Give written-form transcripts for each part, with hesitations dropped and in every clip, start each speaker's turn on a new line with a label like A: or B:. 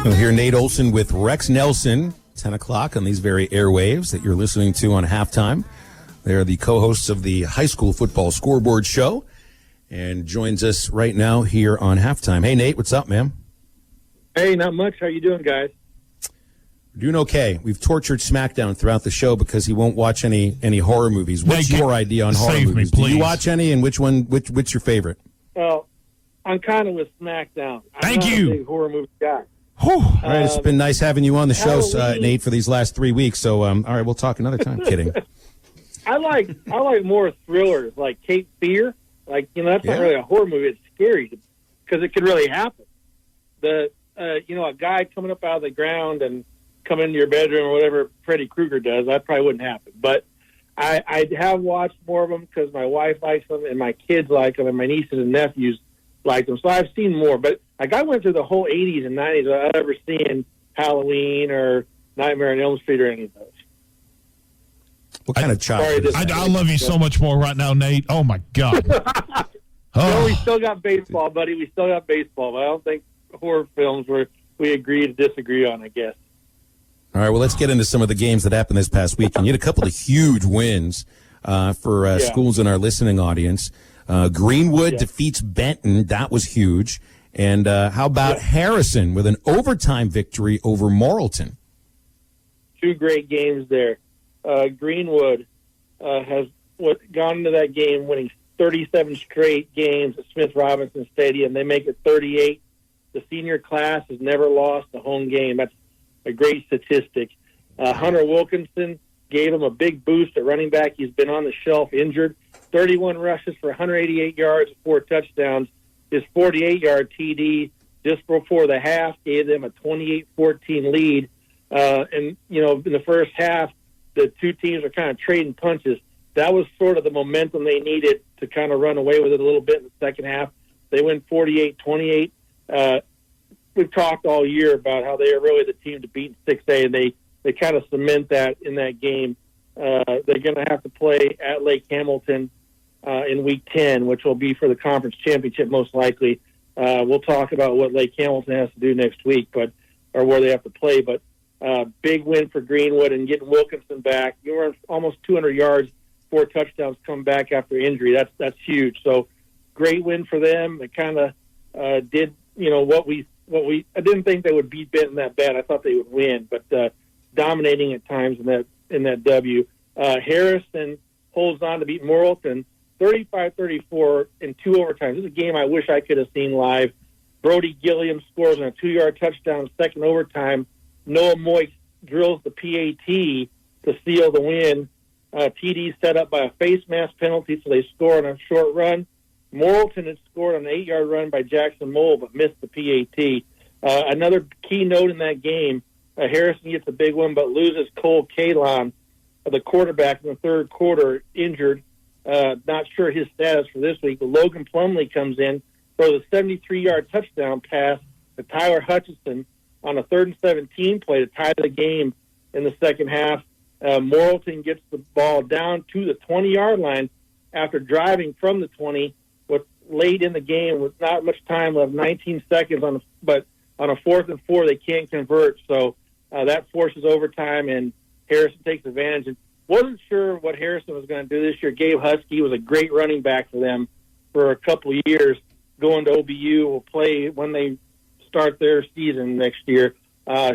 A: You'll hear Nate Olson with Rex Nelson, 10 o'clock on these very airwaves that you're listening to on Halftime. They're the co-hosts of the high school football scoreboard show and joins us right now here on Halftime. Hey, Nate, what's up, man?
B: Hey, not much. How you doing, guys?
A: We're doing okay. We've tortured SmackDown throughout the show because he won't watch any horror movies. What's your idea on horror movies? Do you watch any, and which your favorite?
B: Well, I'm kind of with SmackDown.
C: Thank you.
B: I'm not a big horror movie guy.
A: All right, it's been nice having you on the show, Nate, for these last 3 weeks. So, all right, we'll talk another time. Kidding.
B: I like more thrillers, like Cape Fear. Like, that's not really a horror movie. It's scary because it could really happen. A guy coming up out of the ground and coming into your bedroom or whatever Freddy Krueger does, that probably wouldn't happen. But I have watched more of them because my wife likes them and my kids like them and my nieces and nephews like them. So I've seen more. But like I went through the whole 80s and 90s without ever seeing Halloween or Nightmare on Elm Street or any of those.
A: What kind of child?
C: I love you so much more right now, Nate. Oh, my God.
B: No, we still got baseball, buddy. We still got baseball. But I don't think horror films we agree to disagree on, I guess.
A: All right, well, let's get into some of the games that happened this past weekend. You had a couple of huge wins for schools in our listening audience. Greenwood defeats Benton. That was huge. And how about Harrison with an overtime victory over Morrilton?
B: Two great games there. Greenwood has gone into that game winning 37 straight games at Smith Robinson Stadium. They make it 38. The senior class has never lost a home game. That's a great statistic. Hunter Wilkinson gave him a big boost at running back. He's been on the shelf injured. 31 rushes for 188 yards, 4 touchdowns. His 48-yard TD just before the half gave them a 28-14 lead. In the first half, the two teams are kind of trading punches. That was sort of the momentum they needed to kind of run away with it a little bit in the second half. They win 48-28. We've talked all year about how they are really the team to beat in 6A, and they kind of cement that in that game. They're going to have to play at Lake Hamilton in Week 10, which will be for the conference championship most likely. We'll talk about what Lake Hamilton has to do next week, or where they have to play. But big win for Greenwood and getting Wilkinson back. You were almost 200 yards, 4 touchdowns come back after injury. That's huge. So great win for them. They kind of did what we. I didn't think they would beat Benton that bad. I thought they would win, but dominating at times in that W. Harrison holds on to beat Morrilton 35-34 in 2 overtimes. This is a game I wish I could have seen live. Brody Gilliam scores on a 2-yard touchdown, second overtime. Noah Moix drills the PAT to seal the win. TD set up by a face mask penalty, so they score on a short run. Morrilton had scored on an 8-yard run by Jackson Mole, but missed the PAT. Another key note in that game, Harrison gets a big one, but loses Cole Kalon, the quarterback, in the third quarter, injured. Not sure his status for this week, but Logan Plumley comes in, throws a 73-yard touchdown pass to Tyler Hutchinson on a 3rd and 17 play to tie the game in the second half. Morrilton gets the ball down to the 20-yard line after driving from the 20 with late in the game with not much time left, 19 seconds, but on a 4th and 4, they can't convert. So that forces overtime, and Harrison takes advantage. And wasn't sure what Harrison was going to do this year. Gabe Husky was a great running back for them for a couple of years. Going to OBU, will play when they start their season next year.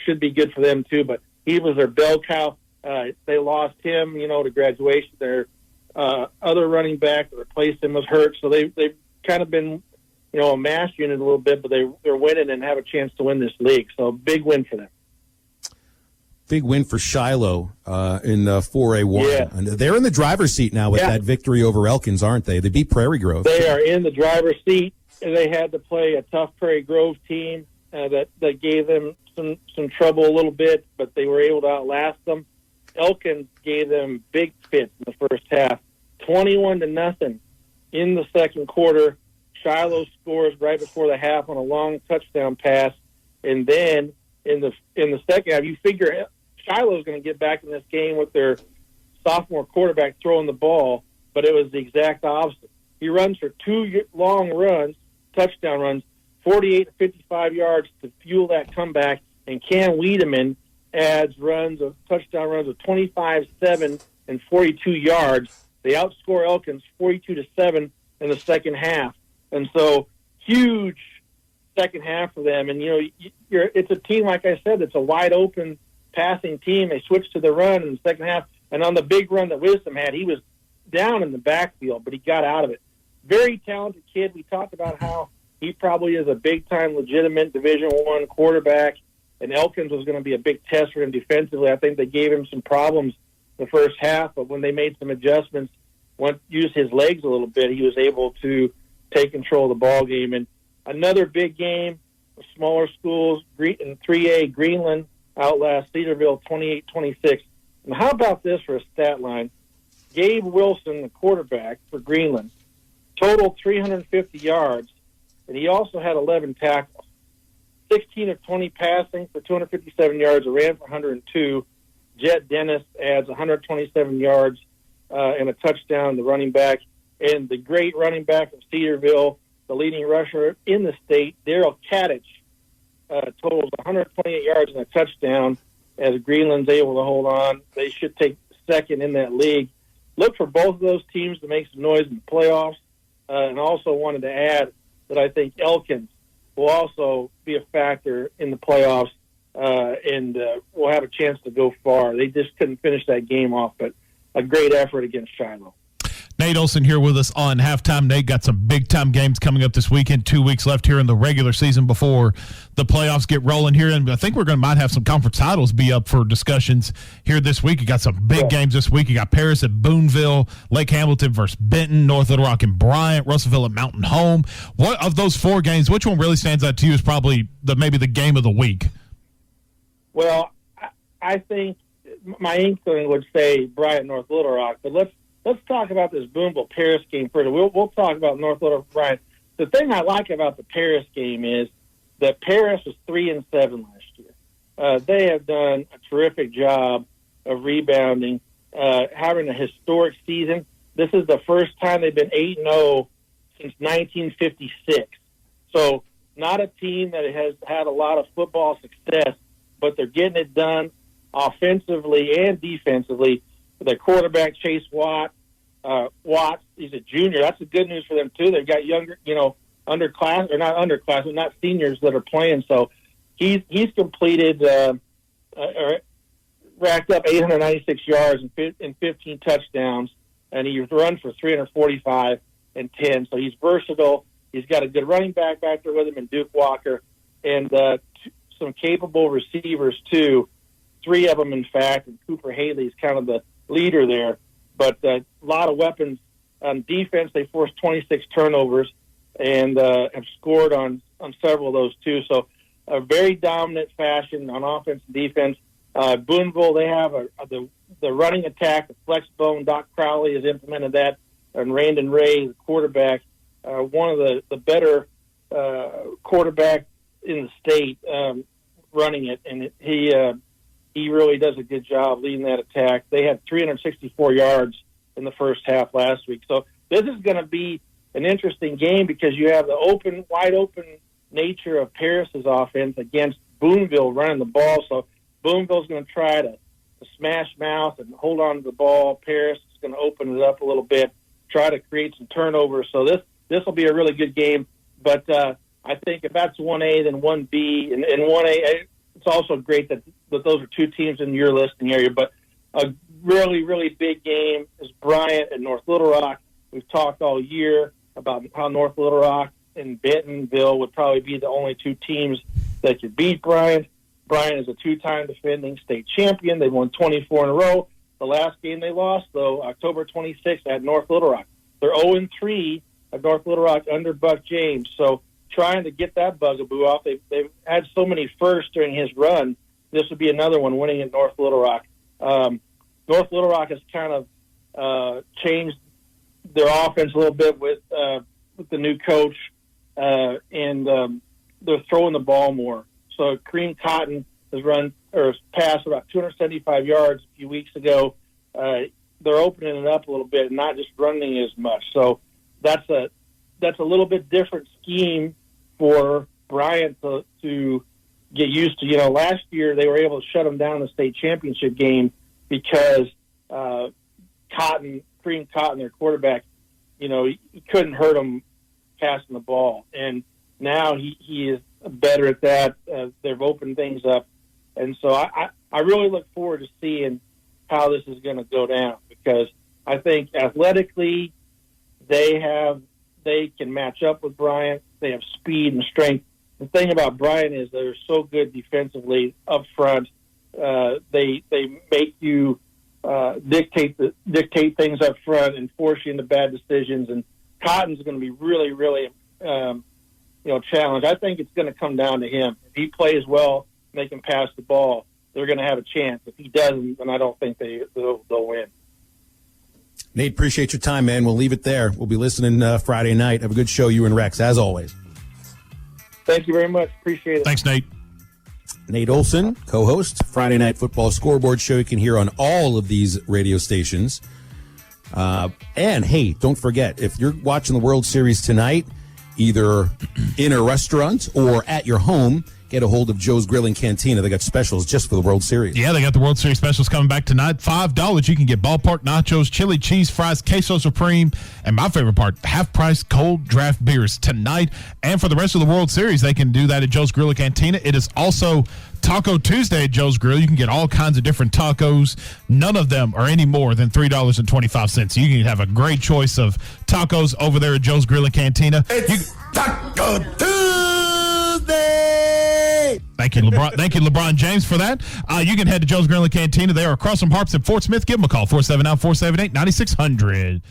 B: Should be good for them too. But he was their bell cow. They lost him, to graduation. Their other running back that replaced him was hurt, so they've kind of been, a mass unit a little bit, but they're winning and have a chance to win this league. So big win for them.
A: Big win for Shiloh in 4A1.
B: Yeah.
A: And they're in the driver's seat now with that victory over Elkins, aren't they? They beat Prairie Grove.
B: They are in the driver's seat. They had to play a tough Prairie Grove team that gave them some trouble a little bit, but they were able to outlast them. Elkins gave them big fits in the first half, 21-0 in the second quarter. Shiloh scores right before the half on a long touchdown pass, and then in the second half, you figure Shiloh's going to get back in this game with their sophomore quarterback throwing the ball, but it was the exact opposite. He runs for 2 long runs, touchdown runs, 48 to 55 yards to fuel that comeback. And Cam Wiedemann adds touchdown runs of 25-7 and 42 yards. They outscore Elkins 42-7 in the second half. And so huge second half for them. And, it's a team, like I said, that's a wide-open passing team. They switched to the run in the second half. And on the big run that Wisdom had, he was down in the backfield, but he got out of it. Very talented kid. We talked about how he probably is a big-time, legitimate Division I quarterback, and Elkins was going to be a big test for him defensively. I think they gave him some problems the first half, but when they made some adjustments, used his legs a little bit, he was able to take control of the ball game. And another big game, smaller schools, in 3A, Greenland outlast Cedarville 28-26. And how about this for a stat line? Gabe Wilson, the quarterback for Greenland, totaled 350 yards, and he also had 11 tackles. 16 of 20 passing for 257 yards, ran for 102. Jet Dennis adds 127 yards and a touchdown, the running back. And the great running back of Cedarville, the leading rusher in the state, Daryl Kadich, totals 128 yards and a touchdown as Greenland's able to hold on. They should take second in that league. Look for both of those teams to make some noise in the playoffs. And also wanted to add that I think Elkins will also be a factor in the playoffs and will have a chance to go far. They just couldn't finish that game off, but a great effort against Shiloh.
C: Nate Olson here with us on Halftime. Nate, got some big-time games coming up this weekend. 2 weeks left here in the regular season before the playoffs get rolling here. And I think we're going to might have some conference titles be up for discussions here this week. You got some big games this week. You got Paris at Boonville, Lake Hamilton versus Benton, North Little Rock and Bryant, Russellville at Mountain Home. What of those four games, which one really stands out to you as probably maybe the game of the week?
B: Well, I think my inkling would say Bryant, North Little Rock, but let's talk about this Boonville Paris game first. We'll talk about North Little Rock. Bryant. The thing I like about the Paris game is that Paris was 3-7 last year. They have done a terrific job of rebounding, having a historic season. This is the first time they've been 8-0 since 1956. So not a team that has had a lot of football success, but they're getting it done offensively and defensively. Their quarterback, Chase Watts, he's a junior. That's the good news for them, too. They've got younger, underclass, or not underclass, not seniors that are playing. So he's completed or racked up 896 yards and 15 touchdowns, and he's run for 345 and 10. So he's versatile. He's got a good running back there with him in Duke Walker, and some capable receivers, too. 3 of them, in fact, and Cooper Haley is kind of the leader there. But a lot of weapons on defense. They forced 26 turnovers and have scored on several of those, too. So a very dominant fashion on offense and defense. Boonville, they have the running attack, the flex bone. Doc Crowley has implemented that. And Randon Ray, the quarterback, one of the better quarterbacks in the state running it. And he really does a good job leading that attack. They had 364 yards in the first half last week. So this is going to be an interesting game because you have the wide open nature of Paris's offense against Boonville running the ball. So Boonville's going to try to smash mouth and hold on to the ball. Paris is going to open it up a little bit, try to create some turnovers. So this will be a really good game. But I think if that's 1A, then 1B. And 1A, it's also great that those are 2 teams in your listing area. But a really, really big game is Bryant and North Little Rock. We've talked all year about how North Little Rock and Bentonville would probably be the only 2 teams that could beat Bryant. Bryant is a 2-time defending state champion. They won 24 in a row. The last game they lost, though, October 26th at North Little Rock. They're 0-3 at North Little Rock under Buck James. So trying to get that bugaboo off. They've had so many firsts during his run. This would be another one, winning at North Little Rock. North Little Rock has kind of changed their offense a little bit with the new coach, and they're throwing the ball more. So Kareem Cotton has passed about 275 yards a few weeks ago. They're opening it up a little bit and not just running as much. So that's a little bit different scheme for Bryant to get used to. Last year they were able to shut them down in the state championship game because Kareem Cotton, their quarterback, he couldn't hurt them passing the ball. And now he is better at that. They've opened things up. And so I really look forward to seeing how this is going to go down, because I think athletically they can match up with Bryant. They have speed and strength. The thing about Bryant is they're so good defensively up front. They make you dictate things up front and force you into bad decisions. And Cotton's going to be really, really challenged. I think it's going to come down to him. If he plays well, they can pass the ball, they're going to have a chance. If he doesn't, then I don't think they'll win.
A: Nate, appreciate your time, man. We'll leave it there. We'll be listening Friday night. Have a good show, you and Rex, as always.
B: Thank you very much. Appreciate it.
C: Thanks, Nate.
A: Nate Olson, co-host, Friday Night Football Scoreboard show. You can hear on all of these radio stations. And, hey, don't forget, if you're watching the World Series tonight, either in a restaurant or at your home, get a hold of Joe's Grill and Cantina. They got specials just for the World Series.
C: Yeah, they got the World Series specials coming back tonight. $5. You can get ballpark nachos, chili cheese fries, queso supreme, and my favorite part, half-price cold draft beers tonight. And for the rest of the World Series, they can do that at Joe's Grill and Cantina. It is also Taco Tuesday at Joe's Grill. You can get all kinds of different tacos. None of them are any more than $3.25. You can have a great choice of tacos over there at Joe's Grill and Cantina.
A: It's Taco Tuesday!
C: Thank you, LeBron. Thank you, LeBron James, for that. You can head to Joe's Grill and Cantina. They are across from Harps at Fort Smith. Give them a call, 479-478-9600.